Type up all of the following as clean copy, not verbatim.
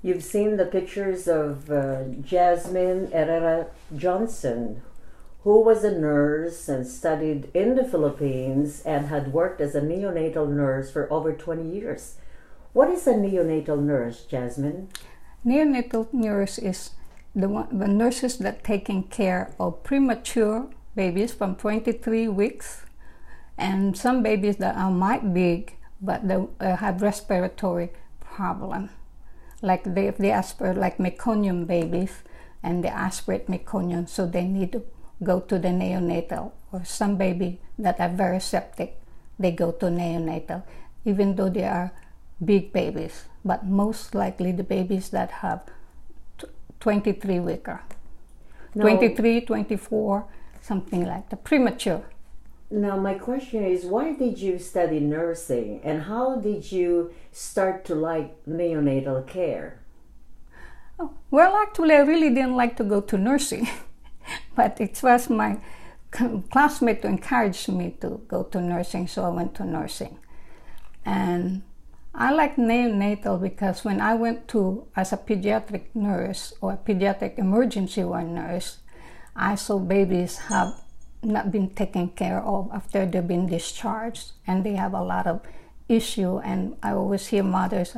You've seen the pictures of Jazmin Johnson, who was a nurse and studied in the Philippines and had worked as a neonatal nurse for over 20 years. What is a neonatal nurse, Jazmin? Neonatal nurse is the nurses that taking care of premature babies from 23 weeks, and some babies that are might big but they have respiratory problem, like if they aspirate, like meconium babies, and they aspirate meconium, so they need to go to the neonatal. Or some baby that are very septic, they go to neonatal, even though they are big babies, but most likely the babies that have 23 weeker, 23, 24, something like the premature. Now my question is, why did you study nursing and how did you start to like neonatal care? Oh, well, actually I really didn't like to go to nursing, but it was my classmate who encouraged me to go to nursing, so I went to nursing. And I like neonatal because when I went to as a pediatric nurse or a pediatric emergency ward nurse, I saw babies have not been taken care of after they've been discharged, and they have a lot of issue. And I always hear mothers,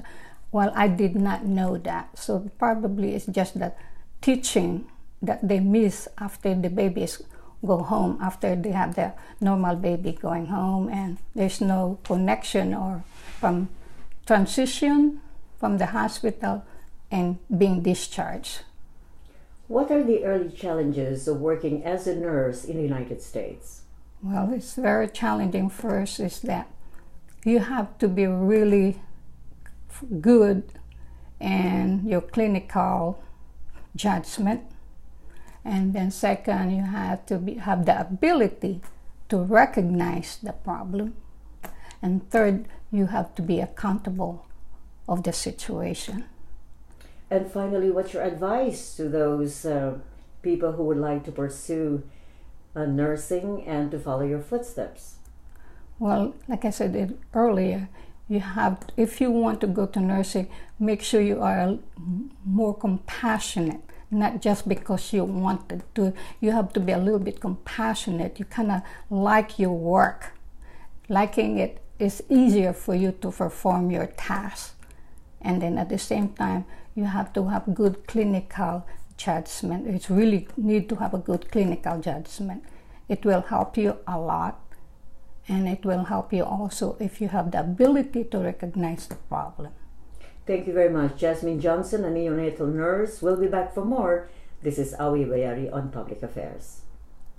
well, I did not know that. So probably it's just that teaching that they miss after the babies go home, after they have their normal baby going home, and there's no connection or from transition from the hospital and being discharged. What are the early challenges of working as a nurse in the United States? Well, it's very challenging. First is that you have to be really good in your clinical judgment. And then second, you have to have the ability to recognize the problem. And third, you have to be accountable of the situation. And finally, what's your advice to those people who would like to pursue nursing and to follow your footsteps? Well, like I said earlier, you have, if you want to go to nursing, make sure you are more compassionate, not just because you want to do it. You have to be a little bit compassionate. You kind of like your work. Liking it is easier for you to perform your task. And then at the same time, you have to have good clinical judgment. It's really need to have a good clinical judgment. It will help you a lot, and it will help you also if you have the ability to recognize the problem. Thank you very much, Jazmin Johnson, a neonatal nurse. We'll be back for more. This is Awee Abayari on Public Affairs.